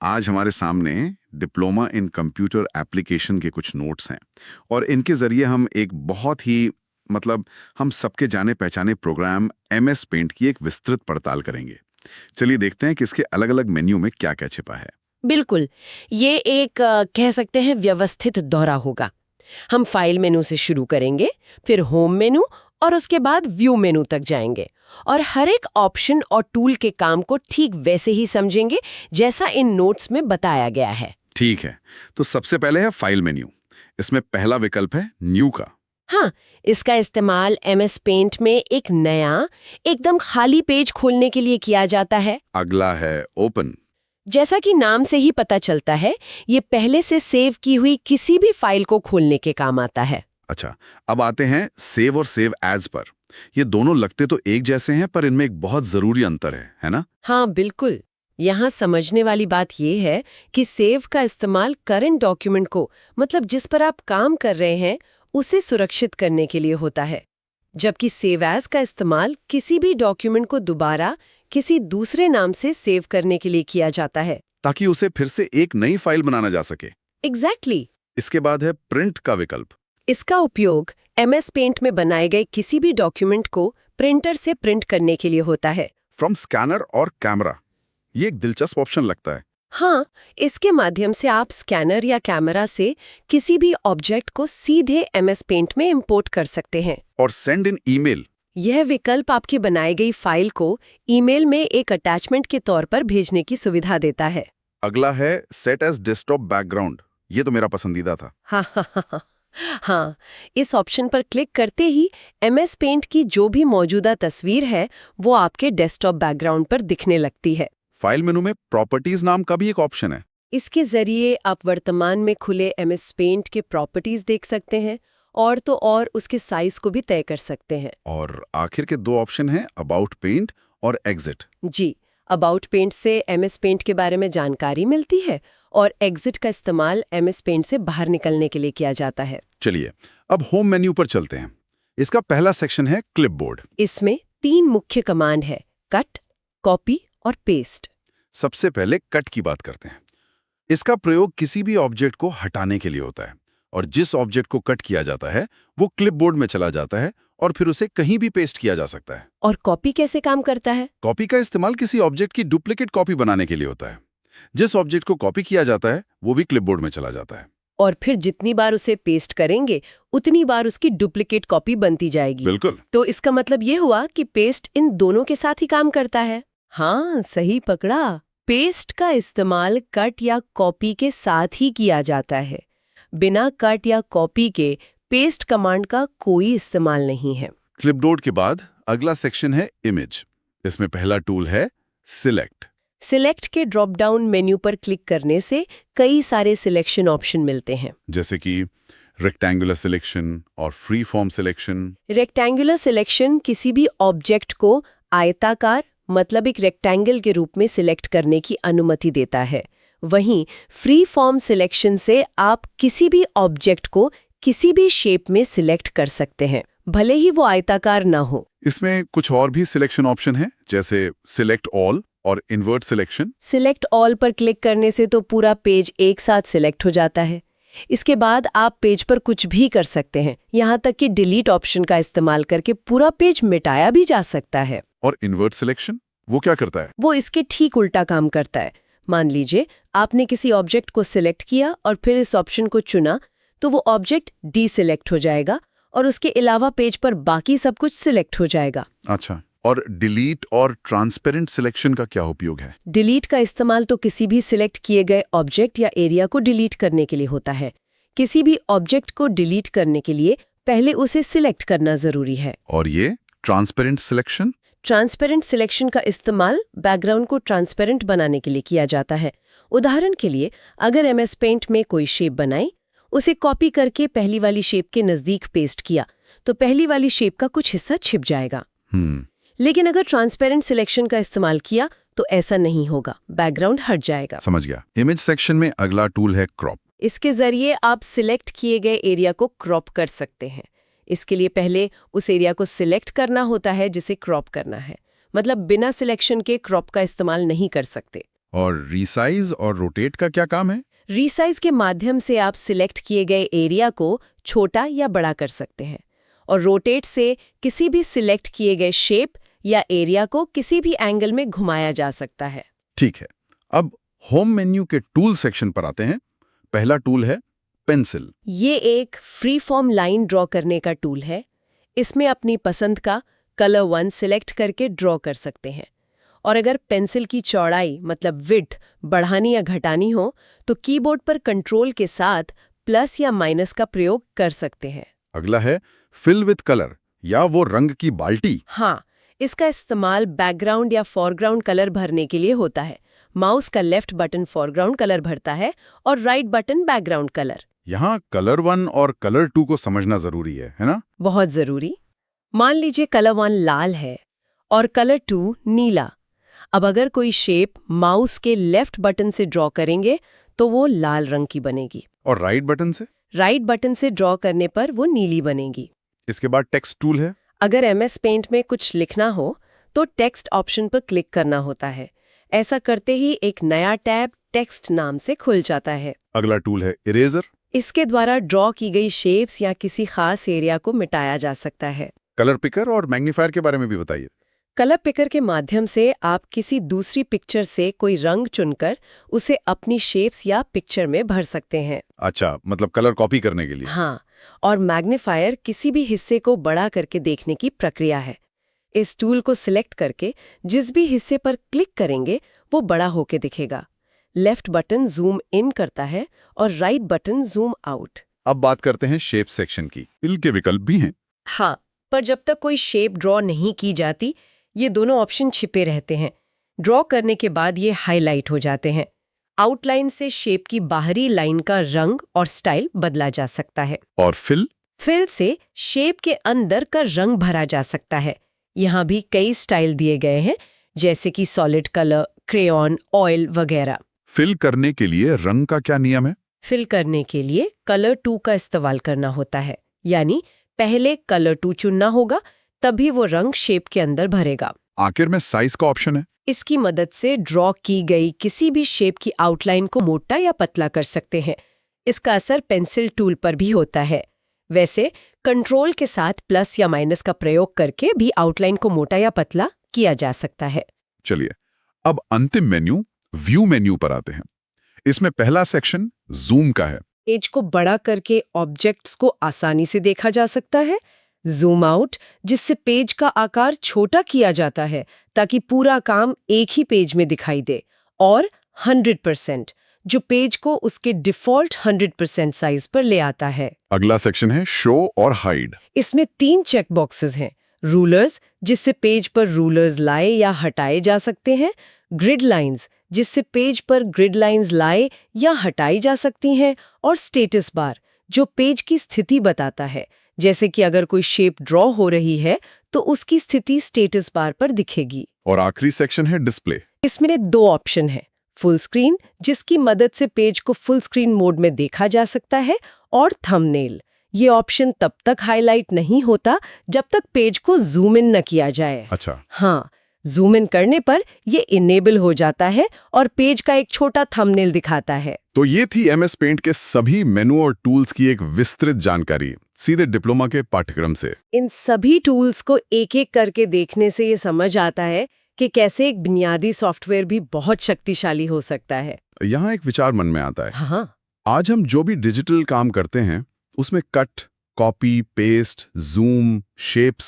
आज हमारे सामने डिप्लोमा इन कंप्यूटर एप्लीकेशन के कुछ नोट्स हैं और इनके ज़रिए हम एक बहुत ही हम सबके जाने पहचाने प्रोग्राम एमएस पेंट की एक विस्तृत पड़ताल करेंगे। चलिए देखते हैं कि इसके अलग-अलग मेन्यू में क्या-क्या छिपा है। बिल्कुल। ये एक कह सकते हैं व्यवस्थित दौरा होगा। हम फाइल मेनू से शुरू करेंगे, फिर होम मेनू और उसके बाद व्यू मेनू तक जाएंगे और हर एक ऑप्शन और टूल के काम को ठीक वैसे ही समझेंगे जैसा इन नोट्स में बताया गया है। ठीक है, तो सबसे पहले है फाइल मेन्यू। इसमें पहला विकल्प है न्यू का। हाँ, इसका इस्तेमाल एमएस पेंट में एक नया एकदम खाली पेज खोलने के लिए किया जाता है। अगला है ओपन। जैसा कि नाम से ही पता चलता है, ये पहले से सेव की हुई किसी भी फाइल को खोलने के काम आता है। अच्छा, अब आते हैं सेव और सेव एज पर। ये दोनों लगते तो एक जैसे हैं, पर इनमें एक बहुत जरूरी अंतर है ना? हाँ बिल्कुल। यहाँ समझने वाली बात ये है कि सेव का इस्तेमाल करंट डॉक्यूमेंट को, मतलब जिस पर आप काम कर रहे हैं, उसे सुरक्षित करने के लिए होता है, जबकि सेव एज का इस्तेमाल किसी भी डॉक्यूमेंट को दोबारा किसी दूसरे नाम से सेव करने के लिए किया जाता है, ताकि उसे फिर से एक नई फाइल बनाना जा सके। एग्जैक्टली। इसके बाद है प्रिंट का विकल्प। इसका उपयोग एमएस पेंट में बनाए गए किसी भी डॉक्यूमेंट को प्रिंटर से प्रिंट करने के लिए होता है। फ्रॉम स्कैनर और कैमरा। ये एक दिलचस्प ऑप्शन लगता है। हाँ, इसके माध्यम से आप स्कैनर या कैमरा से किसी भी ऑब्जेक्ट को सीधे एमएस पेंट में इंपोर्ट कर सकते हैं। और सेंड इन ईमेल। यह विकल्प आपकी बनाई गई फाइल को ईमेल में एक अटैचमेंट के तौर पर भेजने की सुविधा देता है। अगला है सेट एज डेस्कटॉप बैकग्राउंड। ये तो मेरा पसंदीदा था। हाँ, हाँ, इस ऑप्शन पर क्लिक करते ही एमएस पेंट की जो भी मौजूदा तस्वीर है वो आपके डेस्कटॉप बैकग्राउंड पर दिखने लगती है। फाइल मेनू में प्रॉपर्टीज नाम का भी एक ऑप्शन है। इसके जरिए आप वर्तमान में खुले एमएस पेंट के प्रॉपर्टीज देख सकते हैं और तो और उसके साइज को भी तय कर सकते हैं। और आखिर के दो ऑप्शन हैं अबाउट पेंट और एग्जिट। जी, अबाउट पेंट से एमएस पेंट के बारे में जानकारी मिलती है और एग्जिट का इस्तेमाल एमएस पेंट से बाहर निकलने के लिए किया जाता है। चलिए अब होम मेन्यू पर चलते हैं। इसका पहला सेक्शन है क्लिपबोर्ड। इसमें 3 मुख्य कमांड है, कट, कॉपी और पेस्ट। सबसे पहले कट की बात करते हैं। इसका प्रयोग किसी भी ऑब्जेक्ट को हटाने के लिए होता है और जिस ऑब्जेक्ट को कट किया जाता है वो क्लिपबोर्ड में चला जाता है और फिर उसे कहीं भी पेस्ट किया जा सकता है। और कॉपी कैसे काम करता है? कॉपी का इस्तेमाल किसी ऑब्जेक्ट की डुप्लीकेट कॉपी बनाने के लिए होता है। जिस ऑब्जेक्ट को कॉपी किया जाता है वो भी क्लिपबोर्ड में चला जाता है और फिर जितनी बार उसे पेस्ट करेंगे उतनी बार उसकी डुप्लीकेट कॉपी बनती जाएगी। बिल्कुल। तो इसका मतलब ये हुआ कि पेस्ट इन दोनों के साथ ही काम करता है। हाँ, सही पकड़ा। पेस्ट का इस्तेमाल कट या कॉपी के साथ ही किया जाता है। बिना कट या कॉपी के पेस्ट कमांड का कोई इस्तेमाल नहीं है। क्लिपबोर्ड के बाद अगला सेक्शन है इमेज। इसमें पहला टूल है सिलेक्ट। सिलेक्ट के ड्रॉप डाउन मेन्यू पर क्लिक करने से कई सारे सिलेक्शन ऑप्शन मिलते हैं, जैसे कि रेक्टेंगुलर सिलेक्शन और free form selection. Rectangular selection किसी भी ऑब्जेक्ट को आयताकार, मतलब एक रेक्टेंगल के रूप में सिलेक्ट करने की अनुमति देता है। वहीं फ्री फॉर्म सिलेक्शन से आप किसी भी ऑब्जेक्ट को किसी भी शेप में सिलेक्ट कर सकते हैं, भले ही वो आयताकार ना हो। इसमें कुछ और भी सिलेक्शन ऑप्शन हैं, जैसे सिलेक्ट ऑल और इन्वर्ट सिलेक्शन। सिलेक्ट ऑल पर क्लिक करने से तो पूरा पेज एक साथ सिलेक्ट हो जाता है। इसके बाद आप पेज पर कुछ भी कर सकते हैं, यहाँ तक कि डिलीट ऑप्शन का इस्तेमाल करके पूरा पेज मिटाया भी जा सकता है। और इन्वर्ट सिलेक्शन वो क्या करता है? वो इसके ठीक उल्टा काम करता है। मान लीजिए आपने किसी ऑब्जेक्ट को सिलेक्ट किया और फिर इस ऑप्शन को चुना, तो वो ऑब्जेक्ट डीसिलेक्ट हो जाएगा और उसके अलावा पेज पर बाकी सब कुछ सिलेक्ट हो जाएगा। अच्छा, और डिलीट और ट्रांसपेरेंट सिलेक्शन का क्या उपयोग है? डिलीट का इस्तेमाल तो किसी भी सिलेक्ट किए गए ऑब्जेक्ट या एरिया को डिलीट करने के लिए होता है। किसी भी ऑब्जेक्ट को डिलीट करने के लिए पहले उसे सिलेक्ट करना जरूरी है। और ये ट्रांसपेरेंट सिलेक्शन? ट्रांसपेरेंट सिलेक्शन का इस्तेमाल बैकग्राउंड को ट्रांसपेरेंट बनाने के लिए किया जाता है। उदाहरण के लिए, अगर एमएस पेंट में कोई शेप बनाई, उसे कॉपी करके पहली वाली शेप के नजदीक पेस्ट किया, तो पहली वाली शेप का कुछ हिस्सा छिप जाएगा। लेकिन अगर ट्रांसपेरेंट सिलेक्शन का इस्तेमाल किया तो ऐसा नहीं होगा, बैकग्राउंड हट जाएगा। समझ गया। इमेज सेक्शन में अगला टूल है क्रॉप। इसके जरिए आप सिलेक्ट किए गए एरिया को क्रॉप कर सकते हैं। इसके लिए पहले उस एरिया को सिलेक्ट करना होता है जिसे क्रॉप करना है, मतलब बिना सिलेक्शन के क्रॉप का इस्तेमाल नहीं कर सकते। और रीसाइज और रोटेट का क्या काम है? रीसाइज के माध्यम से आप सिलेक्ट किए गए एरिया को छोटा या बड़ा कर सकते हैं और रोटेट से किसी भी सिलेक्ट किए गए शेप या एरिया को किसी भी एंगल में घुमाया जा सकता है। ठीक है, अब होम मेन्यू के टूल सेक्शन पर आते हैं। पहला टूल है पेंसिल। ये एक फ्री फॉर्म लाइन ड्रॉ करने का टूल है। इसमें अपनी पसंद का कलर 1 सिलेक्ट करके ड्रॉ कर सकते हैं और अगर पेंसिल की चौड़ाई मतलब विड्थ बढ़ानी या घटानी हो तो कीबोर्ड पर कंट्रोल के साथ प्लस या माइनस का प्रयोग कर सकते हैं। अगला है फिल विद कलर या वो रंग की बाल्टी। हाँ, इसका इस्तेमाल बैकग्राउंड या फोरग्राउंड कलर भरने के लिए होता है। माउस का लेफ्ट बटन फोरग्राउंड कलर भरता है और राइट बटन बैकग्राउंड कलर। यहाँ कलर 1 और कलर 2 को समझना जरूरी है ना? बहुत जरूरी। मान लीजिए कलर 1 लाल है और कलर 2 नीला। अब अगर कोई शेप माउस के लेफ्ट बटन से ड्रॉ करेंगे तो वो लाल रंग की बनेगी और राइट बटन से? राइट बटन से ड्रॉ करने पर वो नीली बनेगी। इसके बाद टेक्स्ट टूल है। अगर एमएस पेंट में कुछ लिखना हो तो टेक्स्ट ऑप्शन पर क्लिक करना होता है। ऐसा करते ही एक नया टैब टेक्स्ट नाम से खुल जाता है। अगला टूल है इरेजर। इसके द्वारा ड्रॉ की गई शेप्स या किसी खास एरिया को मिटाया जा सकता है। कलर पिकर और मैग्नीफायर के बारे में भी बताइए। कलर पिकर के माध्यम से आप किसी दूसरी पिक्चर से कोई रंग चुनकर उसे अपनी शेप्स या पिक्चर में भर सकते हैं। अच्छा, मतलब कलर कॉपी करने के लिए। हाँ, और मैग्नीफायर किसी भी हिस्से को बड़ा करके देखने की प्रक्रिया है। इस टूल को सिलेक्ट करके जिस भी हिस्से पर क्लिक करेंगे वो बड़ा होके दिखेगा। लेफ्ट बटन जूम इन करता है और राइट बटन जूम आउट। अब बात करते हैं शेप सेक्शन की। फिल के विकल्प भी हैं। हाँ, पर जब तक कोई शेप ड्रॉ नहीं की जाती ये दोनों ऑप्शन छिपे रहते हैं। ड्रॉ करने के बाद ये हाईलाइट हो जाते हैं। आउटलाइन से शेप की बाहरी लाइन का रंग और स्टाइल बदला जा सकता है। और फिल से शेप के अंदर का रंग भरा जा सकता है। यहाँ भी कई स्टाइल दिए गए हैं जैसे कि सॉलिड कलर, क्रेयॉन, ऑयल वगैरह। फिल करने के लिए रंग का क्या नियम है? फिल करने के लिए कलर 2 का इस्तेमाल करना होता है, यानी पहले कलर 2 चुनना होगा तभी वो रंग शेप के अंदर भरेगा। आखिर में साइज का ऑप्शन है। इसकी मदद से ड्रॉ की गई किसी भी शेप की आउटलाइन को मोटा या पतला कर सकते हैं। इसका असर पेंसिल टूल पर भी होता है। वैसे कंट्रोल के साथ प्लस या माइनस का प्रयोग करके भी आउटलाइन को मोटा या पतला किया जा सकता है। चलिए, अब अंतिम मेन्यू व्यू मेन्यू पर आते हैं। इसमें पहला सेक्शन जूम का है। पेज को बड़ा करके ऑब्जेक्ट्स को आसानी से देखा जा सकता है। जूम आउट, जिससे पेज का आकार छोटा किया जाता है ताकि पूरा काम एक ही पेज में दिखाई दे। और 100%, जो पेज को उसके डिफॉल्ट 100% साइज पर ले आता है। अगला सेक्शन है शो और हाइड। इसमें 3 चेक बॉक्सेस हैं। रूलर्स, जिससे पेज पर रूलर्स लाए या हटाए जा सकते हैं। ग्रिड लाइंस, जिससे पेज पर ग्रिड लाइंस लाए या हटाई जा सकती हैं। और स्टेटस बार, जो पेज की स्थिति बताता है, जैसे कि अगर कोई शेप ड्रॉ हो रही है तो उसकी स्थिति स्टेटस बार पर दिखेगी। और आखिरी सेक्शन है डिस्प्ले। इसमें 2 ऑप्शन है, फुल स्क्रीन, जिसकी मदद से पेज को फुल स्क्रीन मोड में देखा जा सकता है, और थंबनेल। ये ऑप्शन तब तक हाईलाइट नहीं होता जब तक पेज को जूम इन न किया जाए। अच्छा। हाँ, जूम इन करने पर ये इनेबल हो जाता है और पेज का एक छोटा थंबनेल दिखाता है। तो ये थी एमएस पेंट के सभी मेनू और टूल्स की एक विस्तृत जानकारी सीधे डिप्लोमा के पाठ्यक्रम से। इन सभी टूल्स को एक-एक करके देखने से ये समझ आता है कि कैसे एक बुनियादी सॉफ्टवेयर भी बहुत शक्तिशाली हो सकता है। यहाँ एक विचार मन में आता है। हाँ, आज हम जो भी डिजिटल काम करते हैं उसमें cut, copy, paste, zoom, shapes